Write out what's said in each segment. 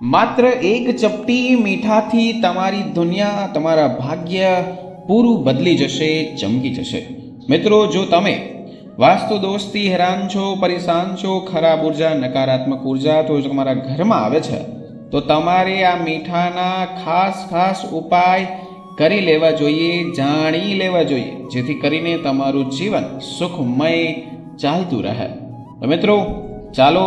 માત્ર એક ચપટી મીઠાથી તમારી દુનિયા, તમારા ભાગ્ય પૂરું બદલી જશે, ચમકી જશે. મિત્રો, જો તમે વાસ્તુ દોષથી હેરાન છો, પરેશાન છો, ખરાબ ઉર્જા, નકારાત્મક ઉર્જા તો તમારા ઘરમાં આવે છે, તો તમારે આ મીઠાના ખાસ ઉપાય કરી લેવા જોઈએ, જાણી લેવા જોઈએ, જેથી કરીને તમારું જીવન સુખમય ચાલતું રહે. તો મિત્રો, ચાલો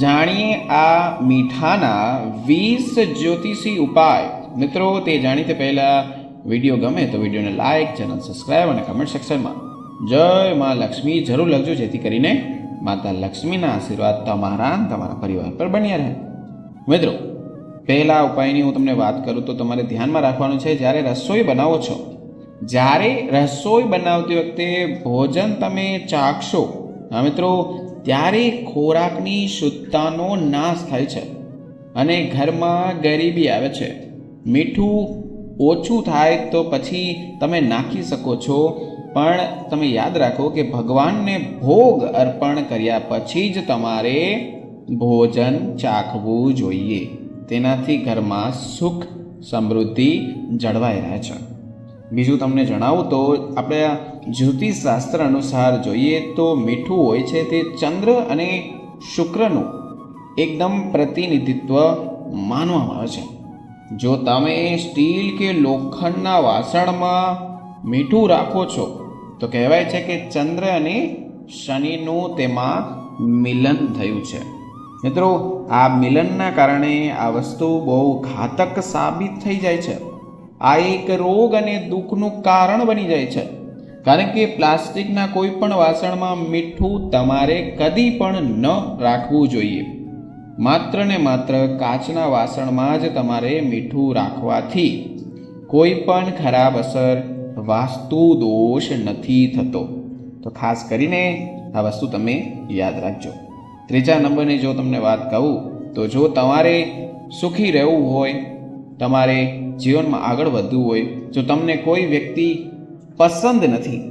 જાણીએ આ મીઠાના 20 જ્યોતિષી ઉપાય. મિત્રો, તે જાણીતે પહેલા વિડીયો ગમે તો વિડીયોને લાઈક, ચેનલ સબસ્ક્રાઈબ અને કમેન્ટ સેક્શનમાં જય માં લક્ષ્મી જરૂર લખજો, જેથી કરીને માતા લક્ષ્મીના આશીર્વાદ તમારા પરિવાર પર બન્યા રહે. મિત્રો, પહેલા ઉપાયની હું તમને વાત કરું તો તમારે ધ્યાનમાં રાખવાનું છે, જ્યારે રસોઈ બનાવો છો, જ્યારે રસોઈ બનાવતી વખતે ભોજન તમે ચાખશો, મિત્રો, ત્યારે ખોરાકની શુદ્ધતાનો નાશ થાય છે અને ઘરમાં ગરીબી આવે છે. મીઠું ઓછું થાય તો પછી તમે નાખી શકો છો, પણ તમે યાદ રાખો કે ભગવાનને ભોગ અર્પણ કર્યા પછી જ તમારે ભોજન ચાખવું જોઈએ. તેનાથી ઘરમાં સુખ સમૃદ્ધિ જળવાઈ રહે છે. બીજું તમને જણાવું તો આપણે જ્યોતિષ શાસ્ત્ર અનુસાર જોઈએ તો મીઠું હોય છે તે ચંદ્ર અને શુક્રનું એકદમ પ્રતિનિધિત્વ માનવામાં આવે છે. જો તમે સ્ટીલ કે લોખંડના વાસણમાં મીઠું રાખો છો તો કહેવાય છે કે ચંદ્ર અને શનિનું તેમાં મિલન થયું છે. મિત્રો, આ મિલનના કારણે આ વસ્તુ બહુ ઘાતક સાબિત થઈ જાય છે. આ એક રોગ અને દુઃખનું કારણ બની જાય છે, કારણ કે પ્લાસ્ટિકના કોઈ પણ વાસણમાં મીઠું તમારે કદી પણ ન રાખવું જોઈએ. માત્ર ને માત્ર કાચના વાસણમાં જ તમારે મીઠું રાખવાથી કોઈ પણ ખરાબ અસર, વાસ્તુ દોષ નથી થતો. તો ખાસ કરીને આ વસ્તુ તમે યાદ રાખજો. ત્રીજા નંબરની જો તમને વાત કહું તો જો તમારે સુખી રહેવું હોય, તમારે જીવનમાં આગળ વધવું હોય, જો તમને કોઈ વ્યક્તિ પસંદ નથી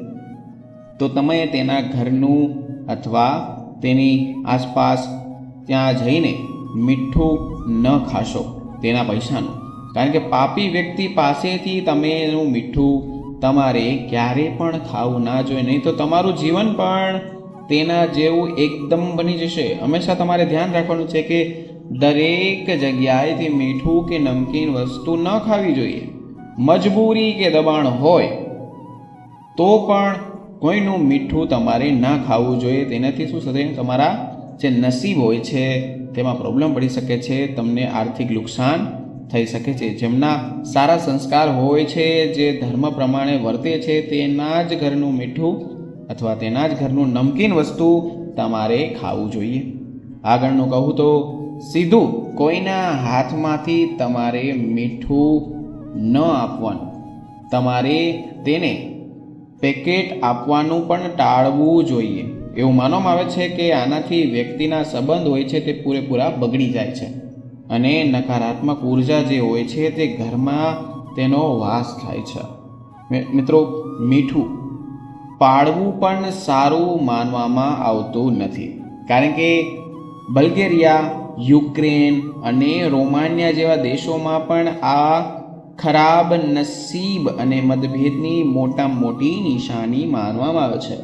તો તમે તેના ઘરનું અથવા તેની આસપાસ ત્યાં જઈને મીઠું ન ખાશો તેના પૈસાનું, કારણ કે પાપી વ્યક્તિ પાસેથી તમે એનું મીઠું તમારે ક્યારે પણ ખાવું ના જોઈએ, નહીં તો તમારું જીવન પણ તેના જેવું એકદમ બની જશે. હંમેશા તમારે ધ્યાન રાખવાનું છે કે દરેક જગ્યાએથી મીઠું કે નમકીન વસ્તુ ન ખાવી જોઈએ. મજબૂરી કે દબાણ હોય તો પણ કોઈનું મીઠું તમારે ના ખાવું જોઈએ. તેનાથી શું થશે, તમારા જે નસીબ હોય છે તેમાં પ્રોબ્લેમ પડી શકે છે, તમને આર્થિક નુકસાન થઈ શકે છે. જેમના સારા સંસ્કાર હોય છે, જે ધર્મ પ્રમાણે વર્તે છે, તેના જ ઘરનું મીઠું અથવા તેના જ ઘરનું નમકીન વસ્તુ તમારે ખાવું જોઈએ. આગળનું કહું તો સીધું કોઈના હાથમાંથી તમારે મીઠું ન આપવાનું, તમારે તેને પેકેટ આપવાનું પણ ટાળવું જોઈએ. એવું માનવામાં આવે છે કે આનાથી વ્યક્તિના સંબંધ હોય છે તે પૂરેપૂરા બગડી જાય છે અને નકારાત્મક ઉર્જા જે હોય છે તે ઘરમાં તેનો વાસ થાય છે. મિત્રો, મીઠું પાળવું પણ સારું માનવામાં આવતું નથી, કારણ કે બલ્ગેરિયા, યુક્રેન અને રોમાનિયા જેવા દેશોમાં પણ આ ખરાબ નસીબ અને મતભેદની મોટી નિશાની માનવામાં આવે છે.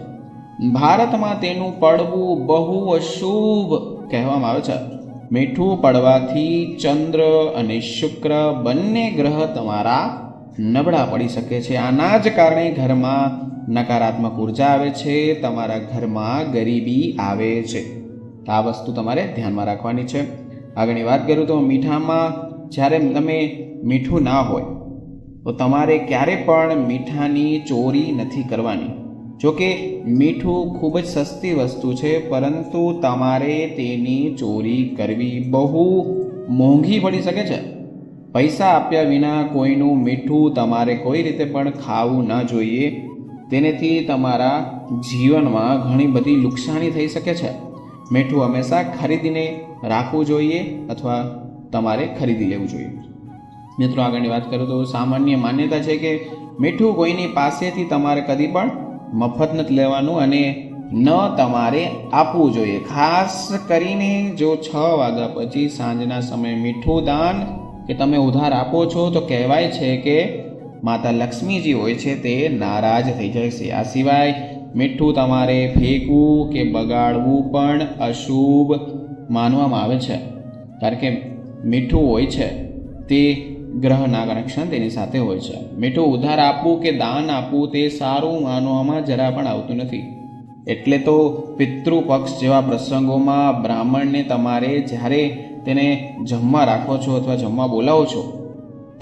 ભારતમાં તેનું પડવું બહુ અશુભ કહેવામાં આવે છે. મીઠું પડવાથી ચંદ્ર અને શુક્ર બંને ગ્રહ તમારા નબળા પડી શકે છે. આના જ કારણે ઘરમાં નકારાત્મક ઉર્જા આવે છે, તમારા ઘરમાં ગરીબી આવે છે. આ વસ્તુ તમારે ધ્યાનમાં રાખવાની છે. આગળની વાત કરું તો મીઠામાં જ્યારે તમે મીઠું ના હોય તો તમારે ક્યારે પણ મીઠાની ચોરી નથી કરવાની. જોકે મીઠું ખૂબ જ સસ્તી વસ્તુ છે, પરંતુ તમારે તેની ચોરી કરવી બહુ મોંઘી પડી શકે છે. પૈસા આપ્યા વિના કોઈનું મીઠું તમારે કોઈ રીતે પણ ખાવું ના જોઈએ. તેનાથી તમારા જીવનમાં ઘણી બધી નુકસાની થઈ શકે છે. મીઠું હંમેશા ખરીદીને રાખવું જોઈએ અથવા તમારે ખરીદી લેવું જોઈએ. મિત્રો, આગળની વાત કરું તો સામાન્ય માન્યતા છે કે મીઠું કોઈની પાસેથી તમારે કદી પણ મફત નથી લેવાનું અને ન તમારે આપવું જોઈએ. ખાસ કરીને જો 6 વાગ્યા પછી સાંજના સમયે મીઠું દાન કે તમે ઉધાર આપો છો તો કહેવાય છે કે માતા લક્ષ્મીજી હોય છે તે નારાજ થઈ જાય છે. આ સિવાય મીઠું તમારે ફેંકવું કે બગાડવું પણ અશુભ માનવામાં આવે છે, કારણ કે મીઠું હોય છે તે ગ્રહના કનેક્શન તેની સાથે હોય છે. મીઠું ઉધાર આપવું કે દાન આપવું તે સારું માનવામાં જરા પણ આવતું નથી. એટલે તો પિતૃપક્ષ જેવા પ્રસંગોમાં બ્રાહ્મણને તમારે જ્યારે તેને જમવા રાખો છો અથવા જમવા બોલાવો છો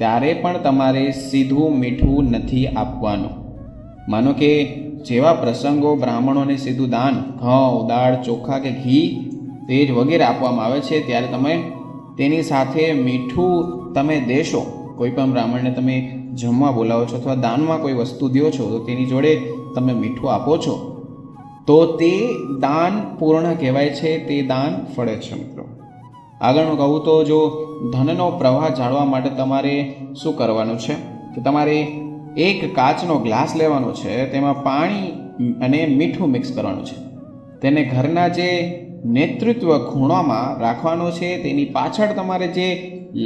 ત્યારે પણ તમારે સીધું મીઠું નથી આપવાનું. માનો કે જેવા પ્રસંગો બ્રાહ્મણોને સીધું દાન ઘઉં, દાળ, ચોખા કે ઘી તેજ વગેરે આપવામાં આવે છે ત્યારે તમે તેની સાથે મીઠું તમે દેશો. કોઈ પણ બ્રાહ્મણને તમે જમવા બોલાવો છો અથવા દાનમાં કોઈ વસ્તુ દો છો તો તેની જોડે તમે મીઠું આપો છો તો તે દાન પૂર્ણ કહેવાય છે, તે દાન ફળે છે. મિત્રો આગળનું કહું તો જો ધનનો પ્રવાહ જાળવવા માટે તમારે શું કરવાનું છે કે તમારે એક કાચનો ગ્લાસ લેવાનો છે, તેમાં પાણી અને મીઠું મિક્સ કરવાનું છે. તેને ઘરના જે નેતૃત્વ ખૂણામાં રાખવાનો છે, તેની પાછળ તમારે જે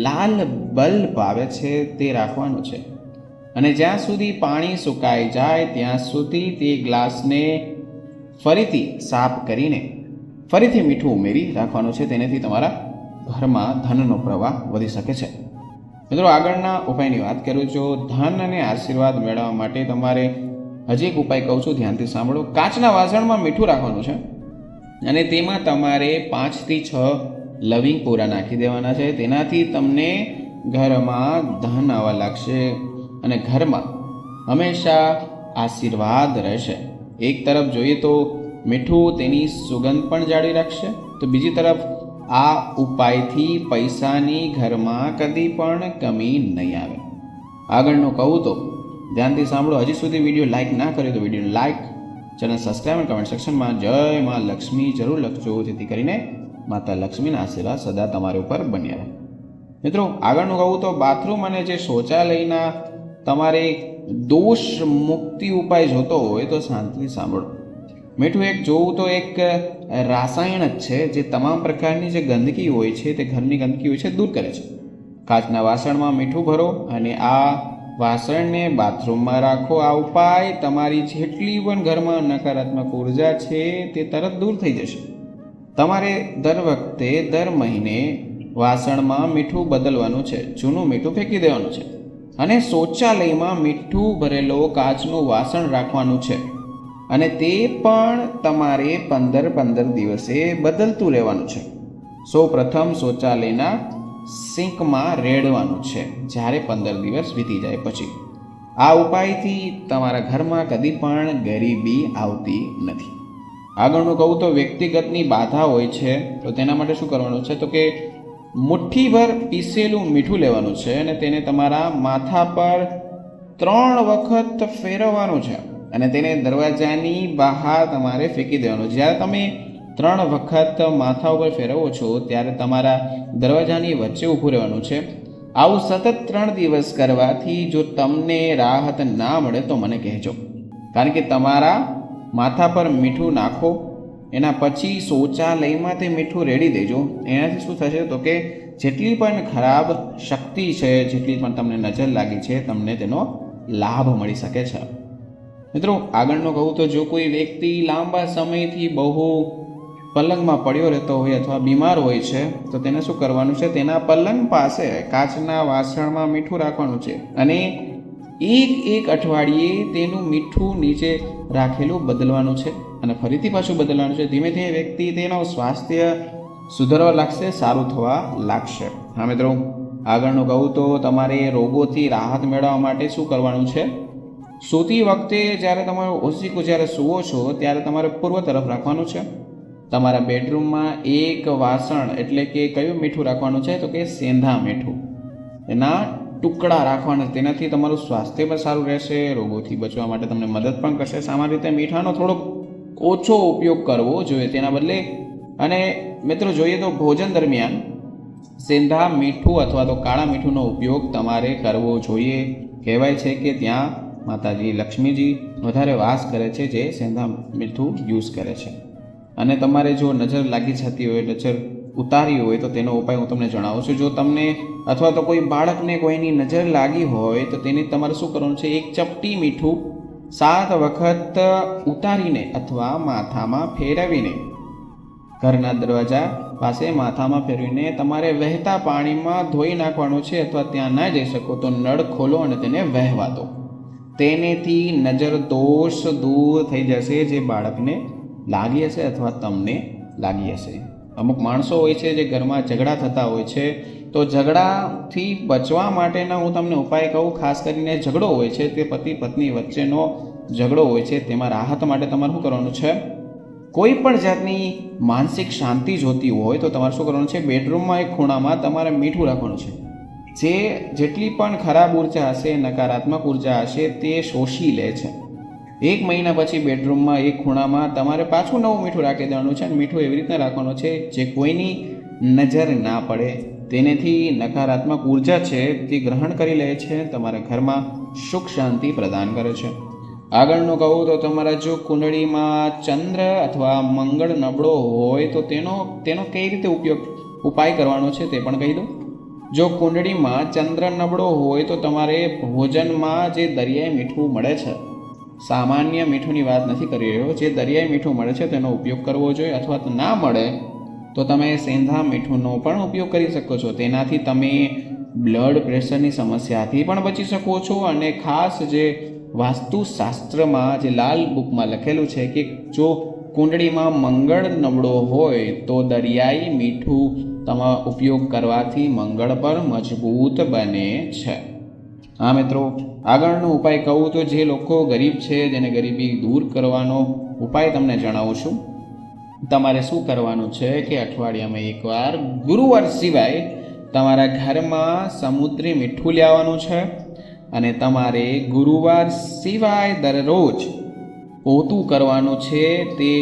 લાલ બલ્બ આવે છે તે રાખવાનું છે અને જ્યાં સુધી પાણી સુકાઈ જાય ત્યાં સુધી તે ગ્લાસને ફરીથી સાફ કરીને ફરીથી મીઠું ઉમેરી રાખવાનું છે. તેનાથી તમારા ઘરમાં ધનનો પ્રવાહ વધી શકે છે. મિત્રો આગળના ઉપાયની વાત કરું છું. ધન અને આશીર્વાદ મેળવવા માટે તમારે હજી એક ઉપાય કહું છું, ધ્યાનથી સાંભળો. કાચના વાસણમાં મીઠું રાખવાનું છે અને તેમાં તમારે 5 થી 6 લવિંગ પૂરા નાખી દેવાના છે. તેનાથી તમને ઘરમાં ધન આવવા લાગશે અને ઘરમાં હંમેશા આશીર્વાદ રહેશે. એક તરફ જોઈએ તો મીઠું તેની સુગંધ પણ જાળવી રાખશે, તો બીજી તરફ આ ઉપાયથી પૈસાની ઘરમાં કદી પણ કમી નહીં આવે. આગળનું કહું તો ધ્યાનથી સાંભળો. હજી સુધી વિડીયો લાઇક ના કર્યો તો વિડીયો લાઇક, ચેનલ સબસ્ક્રાઈબ અને કમેન્ટ સેક્શનમાં જય માં લક્ષ્મી જરૂર લખજો, જેથી કરીને માતા લક્ષ્મીના આશીર્વાદ સદા તમારી ઉપર બન્યા રહે. મિત્રો આગળનું કહું તો બાથરૂમ અને જે શૌચાલયના તમારે દોષ મુક્તિ ઉપાય જોતો હોય તો શાંતિથી સાંભળો. મીઠું એક જોવું તો એક રાસાયણ જ છે જે તમામ પ્રકારની જે ગંદકી હોય છે તે ઘરની ગંદકી હોય છે દૂર કરે છે. કાચના વાસણમાં મીઠું ભરો અને આ વાસણને બાથરૂમમાં રાખો. આ ઉપાય તમારી જેટલી પણ ઘરમાં નકારાત્મક ઉર્જા છે તે તરત દૂર થઈ જશે. તમારે દર મહિને વાસણમાં મીઠું બદલવાનું છે, જૂનું મીઠું ફેંકી દેવાનું છે અને શૌચાલયમાં મીઠું ભરેલો કાચનું વાસણ રાખવાનું છે અને તે પણ તમારે 15 દિવસે બદલતું રહેવાનું છે. સૌ પ્રથમ શૌચાલયના સિંકમાં રેડવાનું છે જ્યારે 15 દિવસ વીતી જાય પછી. આ ઉપાયથી તમારા ઘરમાં કદી પણ ગરીબી આવતી નથી. આગળનું કહું તો વ્યક્તિગતની બાધા હોય છે તો તેના માટે શું કરવાનું છે તો કે મુઠ્ઠીભર પીસેલું મીઠું લેવાનું છે અને તેને તમારા માથા પર 3 વખત ફેરવવાનું છે અને તેને દરવાજાની બહાર તમારે ફેંકી દેવાનું. જ્યારે તમે 3 વખત માથા ઉપર ફેરવો છો ત્યારે તમારા દરવાજાની વચ્ચે ઊભું રહેવાનું છે. આવું સતત 3 દિવસ કરવાથી જો તમને રાહત ના મળે તો મને કહેજો, કારણ કે તમારા માથા પર મીઠું નાખો, એના પછી શૌચાલયમાં તે મીઠું રેડી દેજો. એનાથી શું થશે તો કે જેટલી પણ ખરાબ શક્તિ છે, જેટલી પણ તમને નજર લાગી છે, તમને તેનો લાભ મળી શકે છે. મિત્રો આગળનું કહું તો જો કોઈ વ્યક્તિ લાંબા સમયથી બહુ પલંગમાં પડ્યો રહેતો હોય અથવા બીમાર હોય છે તો તેને શું કરવાનું છે, તેના પલંગ પાસે કાચના વાસણમાં મીઠું રાખવાનું છે અને એક અઠવાડિયે તેનું મીઠું નીચે રાખેલું બદલવાનું છે અને ફરીથી પાછું બદલવાનું છે. ધીમે ધીમે વ્યક્તિ તેનું સ્વાસ્થ્ય સુધરવા લાગશે, સારું થવા લાગશે. હા મિત્રો આગળનું કહું તો તમારે રોગોથી રાહત મેળવવા માટે શું કરવાનું છે, સૂતી વખતે જ્યારે તમારું ઓશિકું જ્યારે સૂવો છો ત્યારે તમારે પૂર્વ તરફ રાખવાનું છે. તમારા બેડરૂમમાં એક વાસણ એટલે કે કયું મીઠું રાખવાનું છે તો કે સેંધા મીઠું, એના ટુકડા રાખવાના. તેનાથી તમારું સ્વાસ્થ્ય પણ સારું રહેશે, રોગોથી બચવા માટે તમને મદદ પણ કરશે. સામાન્ય રીતે મીઠાનો થોડોક ઓછો ઉપયોગ કરવો જોઈએ તેના બદલે. અને મિત્રો જોઈએ તો ભોજન દરમિયાન સેંધા મીઠું અથવા તો કાળા મીઠુંનો ઉપયોગ તમારે કરવો જોઈએ. કહેવાય છે કે ત્યાં માતાજી લક્ષ્મીજી વધારે વાસ કરે છે જે સેંધા મીઠું યુઝ કરે છે. અને તમારે જો નજર લાગી જતી હોય, નજર ઉતારી હોય તો તેનો ઉપાય હું તમને જણાવું છું. જો તમને અથવા તો કોઈ બાળકને કોઈની નજર લાગી હોય તો તેની તમારે શું કરવાનું છે, એક ચપટી મીઠું 7 વખત ઉતારીને અથવા માથામાં ફેરવીને, ઘરના દરવાજા પાસે માથામાં ફેરવીને તમારે વહેતા પાણીમાં ધોઈ નાખવાનું છે. અથવા ત્યાં ના જઈ શકો તો નળ ખોલો અને તેને વહેવા દો. તેનેથી નજર દોષ દૂર થઈ જશે જે બાળકને લાગી હશે અથવા તમને લાગી હશે. અમુક માણસો હોય છે જે ઘરમાં ઝઘડા થતા હોય છે, તો ઝઘડાથી બચવા માટેના હું તમને ઉપાય કહું. ખાસ કરીને ઝઘડો હોય છે તે પતિ પત્ની વચ્ચેનો ઝઘડો હોય છે, તેમાં રાહત માટે તમારે શું કરવાનું છે, કોઈ પણ જાતની માનસિક શાંતિ જોતી હોય તો તમારે શું કરવાનું છે, બેડરૂમમાં એક ખૂણામાં તમારે મીઠું રાખવાનું છે. જે જેટલી પણ ખરાબ ઉર્જા હશે, નકારાત્મક ઉર્જા હશે તે શોષી લે છે. 1 મહિના પછી બેડરૂમમાં એક ખૂણામાં તમારે પાછું નવું મીઠું રાખી દેવાનું છે. અને મીઠું એવી રીતના રાખવાનું છે જે કોઈની નજર ના પડે. તેનેથી નકારાત્મક ઉર્જા છે તે ગ્રહણ કરી લે છે, તમારા ઘરમાં સુખ શાંતિ પ્રદાન કરે છે. આગળનું કહું તો તમારા જો કુંડળીમાં ચંદ્ર અથવા મંગળ નબળો હોય તો તેનો કઈ રીતે ઉપાય કરવાનો છે તે પણ કહી દઉં. જો કુંડળીમાં ચંદ્ર નબળો હોય તો તમારે ભોજનમાં જે દરિયાઈ મીઠું મળે છે, સામાન્ય મીઠુંની વાત નથી કરી રહ્યો, જે દરિયાઈ મીઠું મળે છે તેનો ઉપયોગ કરવો જોઈએ. અથવા તો ના મળે તો તમે સેંધા મીઠુંનો પણ ઉપયોગ કરી શકો છો. તેનાથી તમે બ્લડ પ્રેશરની સમસ્યાથી પણ બચી શકો છો. અને ખાસ જે વાસ્તુશાસ્ત્રમાં જે લાલ બુકમાં લખેલું છે કે જો કુંડળીમાં મંગળ નબળો હોય તો દરિયાઈ મીઠું ઉપયોગ કરવાથી મંગળ પર મજબૂત બને છે. હા મિત્રો, આગળનો ઉપાય કહું તો જે લોકો ગરીબ છે, જેને ગરીબી દૂર કરવાનો ઉપાય તમને જણાવું છું. તમારે શું કરવાનું છે કે અઠવાડિયામાં એકવાર ગુરુવાર સિવાય તમારા ઘરમાં સમુદ્રી મીઠું લાવવાનું છે. અને તમારે ગુરુવાર સિવાય દરરોજ પોતું કરવાનું છે. તે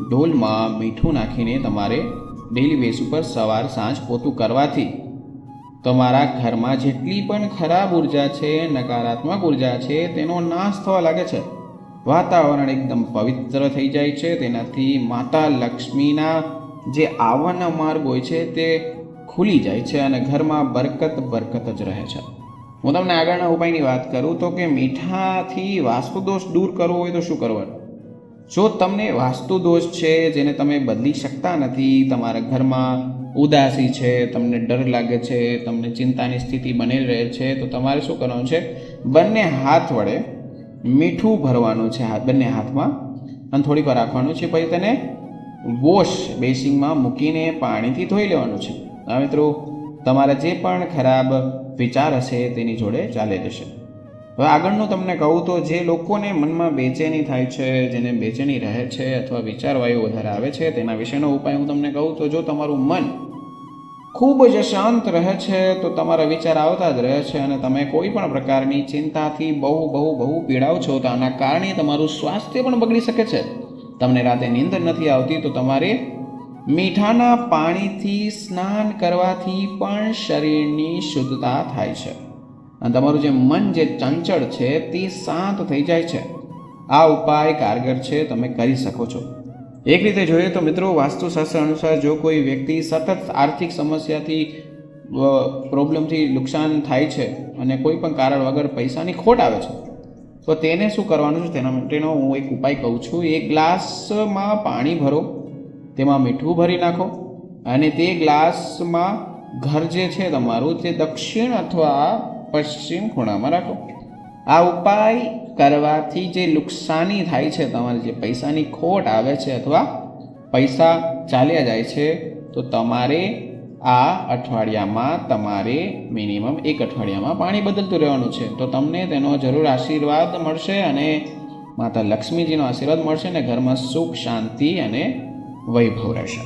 ઢોલમાં મીઠું નાખીને તમારે ડેલી બેઝ ઉપર સવાર સાંજ પોતું કરવાથી તમારા ઘરમાં જેટલી પણ ખરાબ ઉર્જા છે, નકારાત્મક ઉર્જા છે, તેનો નાશ થવા લાગે છે. વાતાવરણ એકદમ પવિત્ર થઈ જાય છે. તેનાથી માતા લક્ષ્મીના જે આવવાના માર્ગ હોય છે તે ખુલી જાય છે અને ઘરમાં બરકત જ રહે છે. હું તમને આગળના ઉપાયની વાત કરું તો કે મીઠાથી વાસ્તુ દોષ દૂર કરવો હોય તો શું કરવાનું. જો તમને વાસ્તુ દોષ છે જેને તમે બદલી શકતા નથી, તમારા ઘરમાં ઉદાસી છે, તમને ડર લાગે છે, તમને ચિંતાની સ્થિતિ બની રહે છે, તો તમારે શું કરવાનું છે, બંને હાથ વડે મીઠું ભરવાનું છે, બંને હાથમાં, અને થોડીક વાર રાખવાનું છે. પછી તેને વોશ બેસિંગમાં મૂકીને પાણીથી ધોઈ લેવાનું છે. આ મિત્રો તમારા જે પણ ખરાબ વિચાર હશે તેની જોડે ચાલી જશે. હવે આગળનું તમને કહું તો જે લોકોને મનમાં બેચેની થાય છે, જેને બેચેની રહે છે અથવા વિચારવાયુ વધારે આવે છે, તેના વિશેનો ઉપાય હું તમને કહું તો જો તમારું મન ખૂબ જ શાંત રહે છે તો તમારા વિચાર આવતા જ રહે છે અને તમે કોઈ પણ પ્રકારની ચિંતાથી બહુ પીડાવ છો તો આના કારણે તમારું સ્વાસ્થ્ય પણ બગડી શકે છે. તમને રાતે નીંદર નથી આવતી તો તમારે મીઠાના પાણીથી સ્નાન કરવાથી પણ શરીરની શુદ્ધતા થાય છે અને તમારું જે મન જે ચંચળ છે તે શાંત થઈ જાય છે. આ ઉપાય કારગર છે, તમે કરી શકો છો. એક રીતે જોઈએ તો મિત્રો, વાસ્તુશાસ્ત્ર અનુસાર જો કોઈ વ્યક્તિ સતત આર્થિક સમસ્યાથી પ્રોબ્લેમથી નુકસાન થાય છે અને કોઈ પણ કારણ વગર પૈસાની ખોટ આવે છે તો તેને શું કરવાનું છે તેના માટેનો હું એક ઉપાય કહું છું. એક ગ્લાસમાં પાણી ભરો, તેમાં મીઠું ભરી નાખો અને તે ગ્લાસમાં ઘર જે છે તમારું તે દક્ષિણ અથવા પશ્ચિમ ખૂણામાં રાખો. આ ઉપાય કરવાથી જે નુકસાની થાય છે, તમારે જે પૈસાની ખોટ આવે છે અથવા પૈસા ચાલ્યા જાય છે, તો તમારે આ અઠવાડિયામાં તમારે મિનિમમ 1 અઠવાડિયામાં પાણી બદલતું રહેવાનું છે. તો તમને તેનો જરૂર આશીર્વાદ મળશે અને માતા લક્ષ્મીજીનો આશીર્વાદ મળશે અને ઘરમાં સુખ શાંતિ અને વૈભવ રહેશે.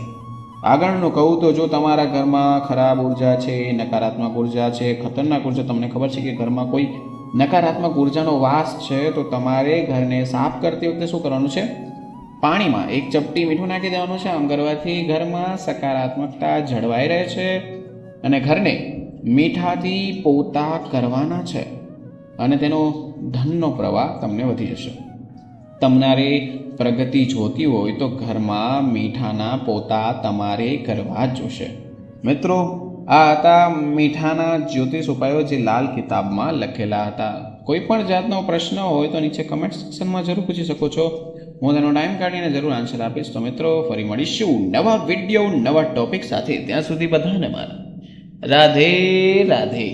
આગળનું કહું તો જો તમારા ઘરમાં ખરાબ ઉર્જા છે, નકારાત્મક ઉર્જા છે, ખતરનાક ઉર્જા, તમને ખબર છે કે ઘરમાં કોઈ નકારાત્મક ઉર્જાનો વાસ છે, તો તમારે ઘરને સાફ કરતી વખતે શું કરવાનું છે, પાણીમાં 1 ચપટી મીઠું નાખી દેવાનું છે. આમ કરવાથી ઘરમાં સકારાત્મકતા જળવાઈ રહે છે અને ઘરને મીઠાથી પોતા કરવાના છે અને તેનો ધનનો પ્રવાહ તમને વધી જશે. તમારે પ્રગતિ જોતી હોય તો ઘરમાં મીઠાના પોતા તમારે કરવા જ જોશે. મિત્રો, આ હતા મીઠાના જ્યોતિષ ઉપાયો જે લાલ કિતાબમાં લખેલા હતા. કોઈ પણ જાતનો પ્રશ્ન હોય તો નીચે કમેન્ટ સેક્શનમાં જરૂર પૂછી શકો છો. હું તેનો ટાઈમ કાઢીને જરૂર આન્સર આપીશ. તો મિત્રો, ફરી મળીશું નવા વિડીયો નવા ટોપિક સાથે. ત્યાં સુધી બધાને મારા રાધે રાધે.